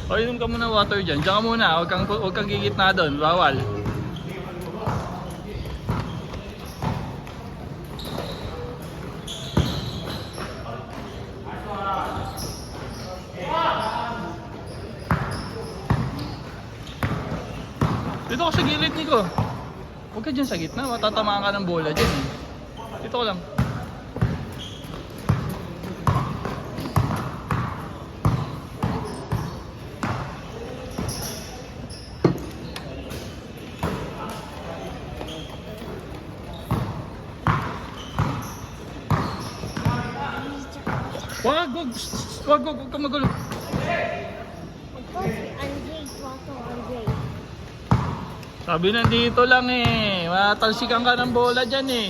O, inom ka muna water dyan. Diyan ka muna. Huwag kang gigitna doon. Bawal. Dito ka sa gilid, Nico. Huwag ka dyan sa gitna. Matatamaan ka ng bola dyan. Dito ko lang. Wag ka magulo. Sabi nandito lang eh. Matalsikan ka ng bola dyan eh.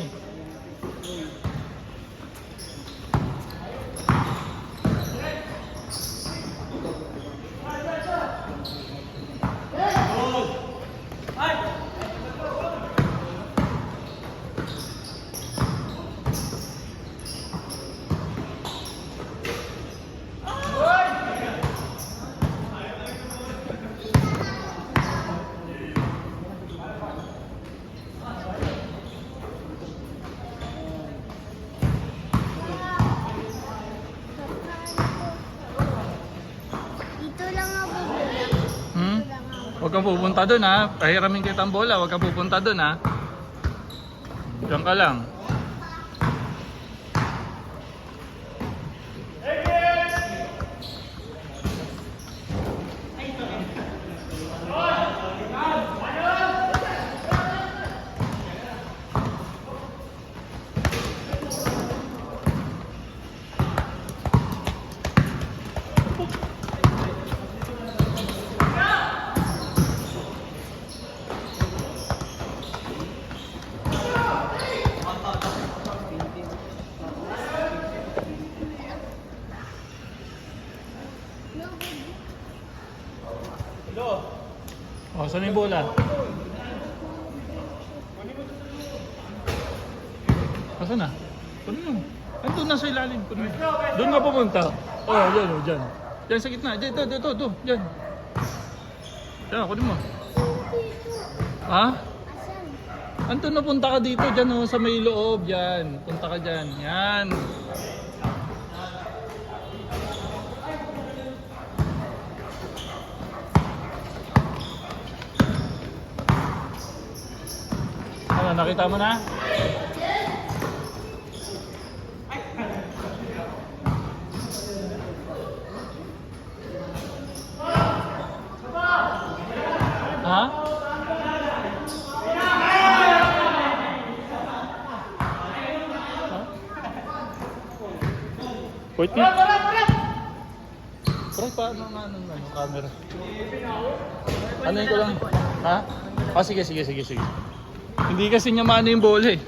Huwag kang pupunta doon ha. Pahiramin kita ang bola. Huwag kang pupunta doon ha. Diyan ka lang. O, saan yung bola? Asan na? Kunin mo. Andun na sa ilalim. Kunin mo. Doon ka pumunta. Dyan, dyan. Dyan sa gitna. Dito. Dyan. Dyan, kunin mo. Ha? Andun na, punta ka dito. Dyan sa may loob. Dyan. Punta ka dyan. Yan. Ano, nakita mo na? Ha? Wait me. Pray pa, ano, camera. Ano yun ko lang? Ha? Sige. Hindi kasi niya maano yung bola eh.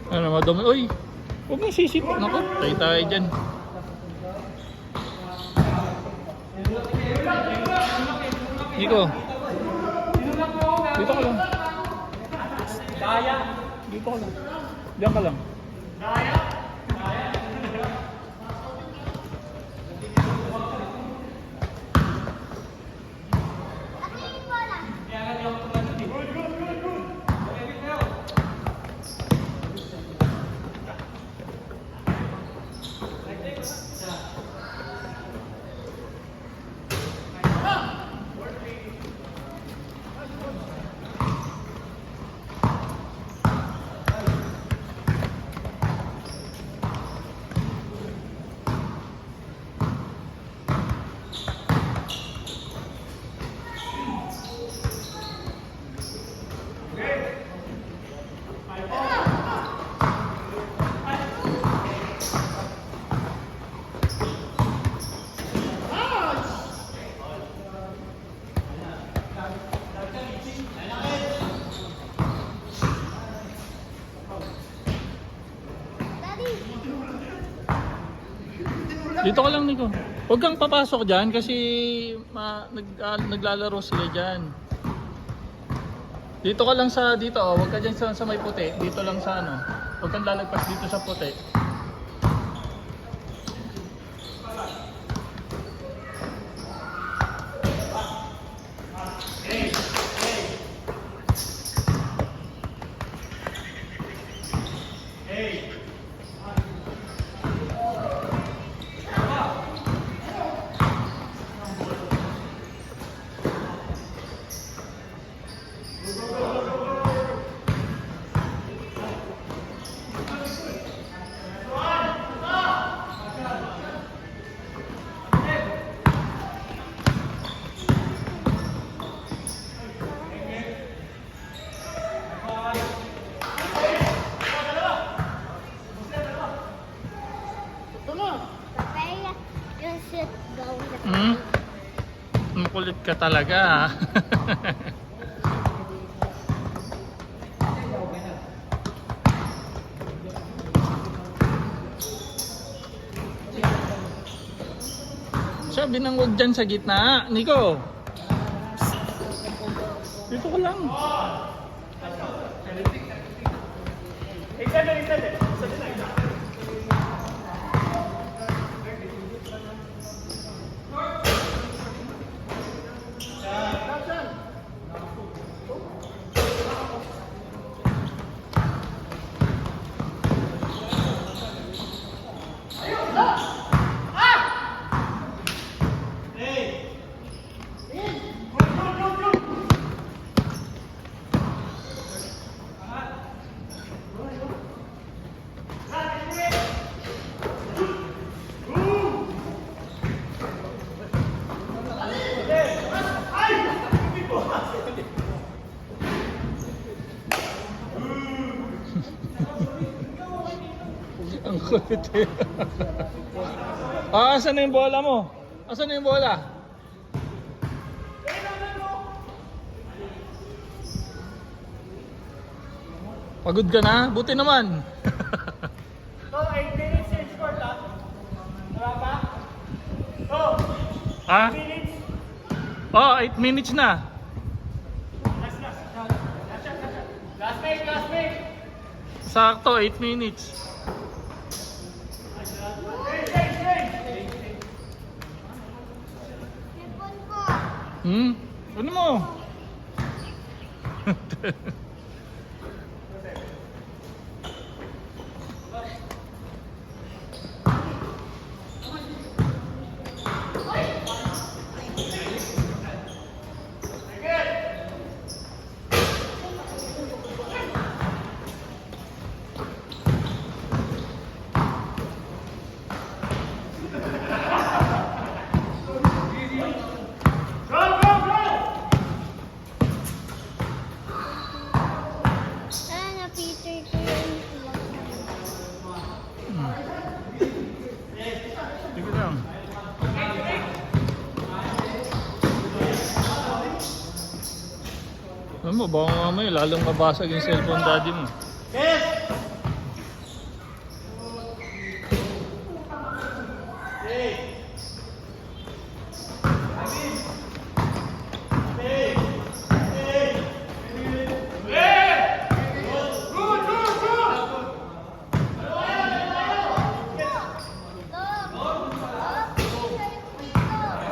Ano madami? Uy! Huwag mong sisip. Naku, tayo dyan. Nico. Dito ka lang. Dito ka lang. Diyan ka lang. Dito ka lang, Nico. Huwag kang papasok dyan kasi naglalaro sila dyan. Dito ka lang sa dito, oh. Huwag ka dyan sa may puti. Dito lang sa ano. Huwag kang lalagpas dito sa puti. Papaya, you should go with Hmm? Makulit ka talaga, ha? Sabi nang huwag dyan sa gitna, Nico. Dito ka lang. Ang kulit eh. Asan na yung bola mo? Asan na yung bola? Pagod ka na? Buti naman. So, 8 minutes and short lang. Wala pa? So, Ha? minutes. Oh, 8 minutes na. Last. Last make. Sakto, 8 minutes. Hipon ko. Hmm? Ano mo? Na Peter ko yung Sige lang. Alam mo, baka mamaya lalong mabasag yung cellphone daddy mo.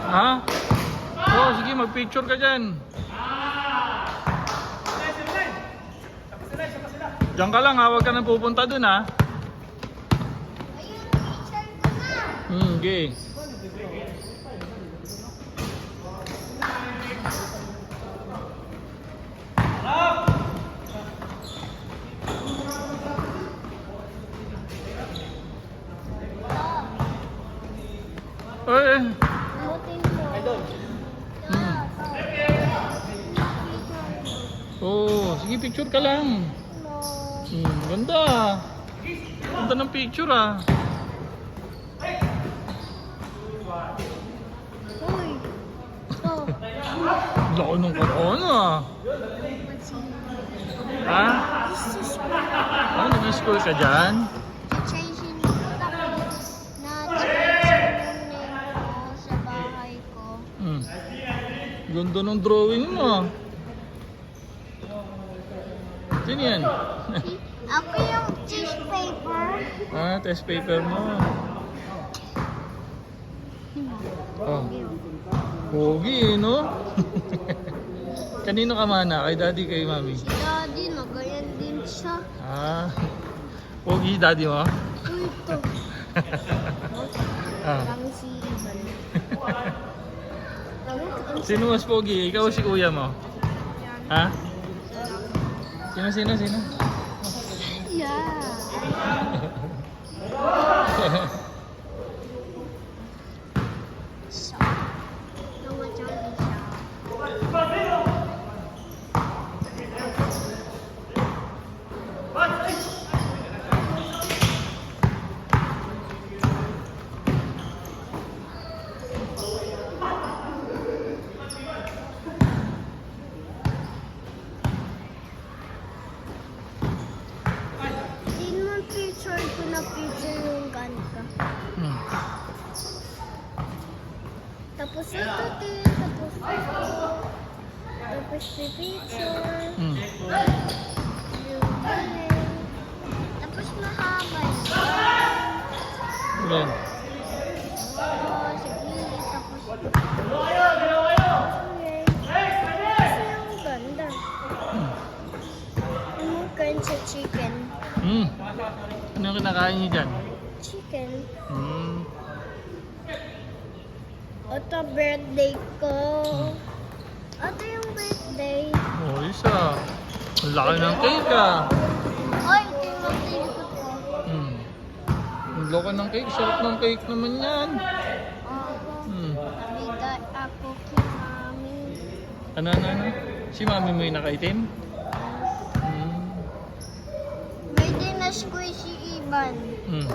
Ha? Oh, sige, mag-picture ka dyan. Diyan ka lang ha, huwag ka nang pupunta dun ha. Ayun, teacher ko na. Okay. Eh, Butin mo. oh, sige, picture ka lang. No. Ganda. Ganda ng picture ah. Uy. Oh. Laki ng karoon ah. Ha? Ano, nag-school ka dyan? Changing na Ganda ng drawing mo ah. Sino yan? Ako yung tissue paper. Ah, test paper mo. Oh. Pogi eh, no? Kanino ka mana? Kay daddy, kay mami? Si Daddy, nagayan din siya. Ah. Pogi, daddy mo? Uy, ito. Ah. Parang si Ivan. Sino mas pogi? Ikaw o si kuya mo? Ha? Sino? Yeah. So, lumajang siya. Din mo picture ko na picture yung ganito. Hmm. Tapos ito din, tapos ito. Tapos may picture. Hmm. Yung ganun. Tapos mahaba yun. Yan. Oh, sige. Tapos okay. Kasi yung ganda. Yung kain sa chicken. Hmm. Ano yung kinakain niyo dyan? Chicken. Hmm. Ito birthday ko. Ito yung birthday. Oh, isa. Ang laki ng cake ah. Ay, ito yung birthday ko to. Hmm. Ang laki ng cake. Sarap ng cake naman yan. Ako. Hmm. Nabigay ako kay mami. Ano? Si mami mo yung nakaitim? Hmm. May dinasquay si Ivan. Hmm.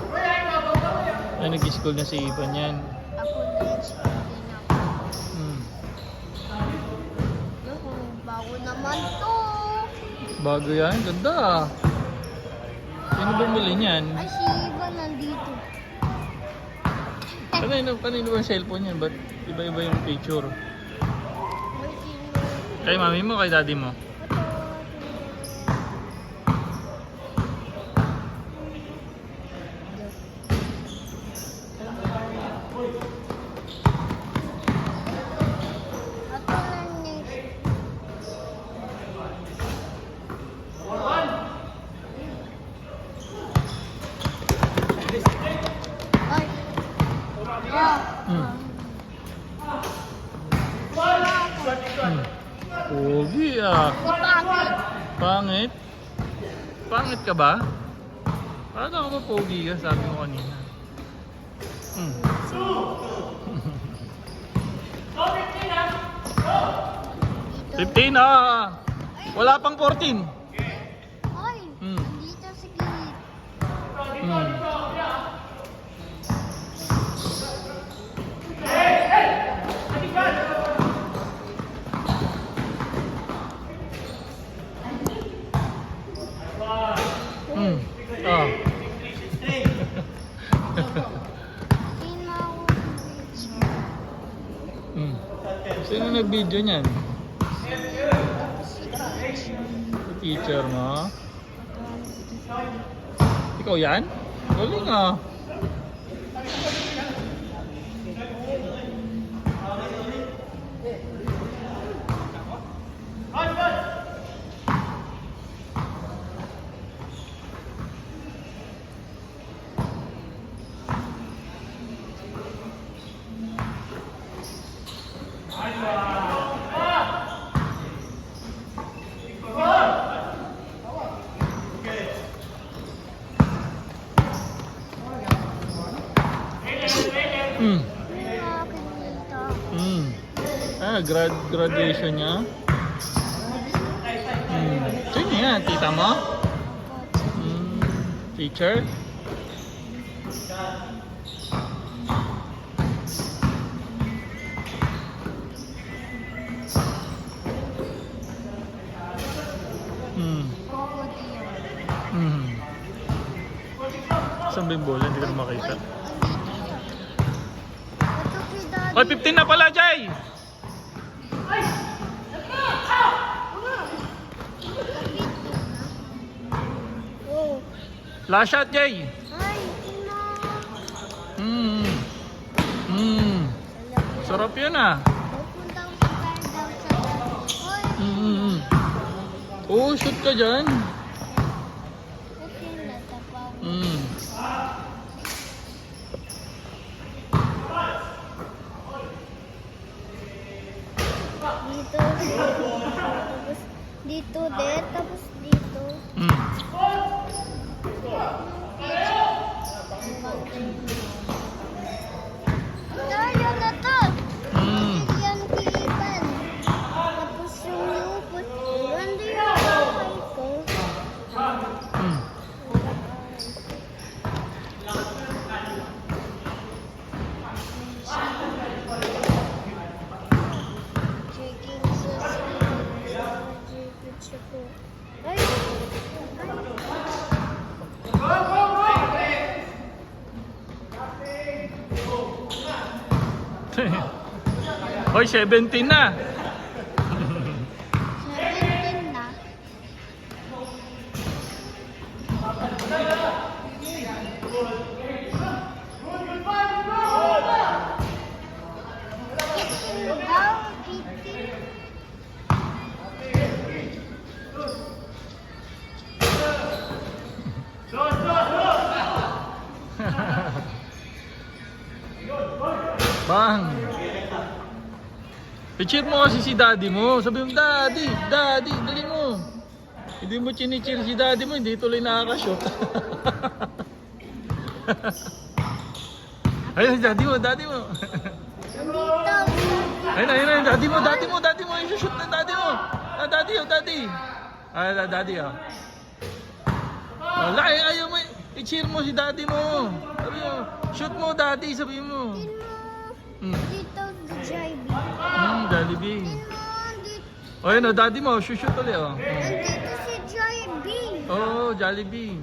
Ay, nag-school na si Ivan yan. Ako din, school din ako. Hmm. Naku, bago naman to. Bago yan. Ganda ah. Sino bumili niyan? Ay, si Ivan nandito. Kanino ba yung cellphone yan? Ba't iba-iba yung picture? May sino. Kay mami mo, kay daddy mo? Ito lang next. Ay. Hmm. Hmm. Pogi ah. Ipangit. Pangit? Pangit ka ba? Paano ako ba pogi ka? Sabi mo kanina. Hmm. Dito. 15 ah! Wala pang 14. Ay, Hmm. dito sa gilid. Hmm. Hmm. Ah. Sino ako picture? Hmm. Sino nag-video niyan? Si teacher. Teacher mo? Ikaw yan? Galing ah. Hmm. Yung aking nito. Hmm. Ah, graduation niya. Hmm. Sino yan? Tita mo? Hmm. Teacher? Hmm. Hmm. Saan ba yung bola? Hindi ko na makita. Ito kay Daddy. Oy, 15 na pala, Jay! Ay, Last shot, Jay. Ay, ina. Mm. Mm. Sarap yan ah. Pupunta ko tayo daw sa dati. Oy, Mm. Oh, shoot ka dyan. okay na tapaw. Mm. Dito. Tapos dito din. Tapos dito. Mm. Tayo na to. Mm. Yan kilipan. Tapos yung lupot. Ganda yung bahay ko. Mm. Checking sa picture ko. Ay! Hoy, 17 na. 17 na. Daw, 18. Bang. I-cheer mo kasi si daddy mo. Sabi mo, daddy, daddy, dali mo. Hindi mo chini-cheer si daddy mo, hindi tuloy nakaka-shoot. Ayun, daddy mo, daddy mo. Dito. Ayun, daddy mo, daddy mo, daddy mo. I-shoot na daddy mo. Ah, daddy, oh, daddy. Ah, daddy, oh. Wala, ayaw mo. I-cheer mo si daddy mo. Sabi mo, shoot mo, daddy, sabi mo. Tin mo. Hmm. Dito, JB. Jollibee. Tin mo, dito. O yun, oh, daddy mo, shoot ulit, oh. Nandito si JB. Oh, Jollibee.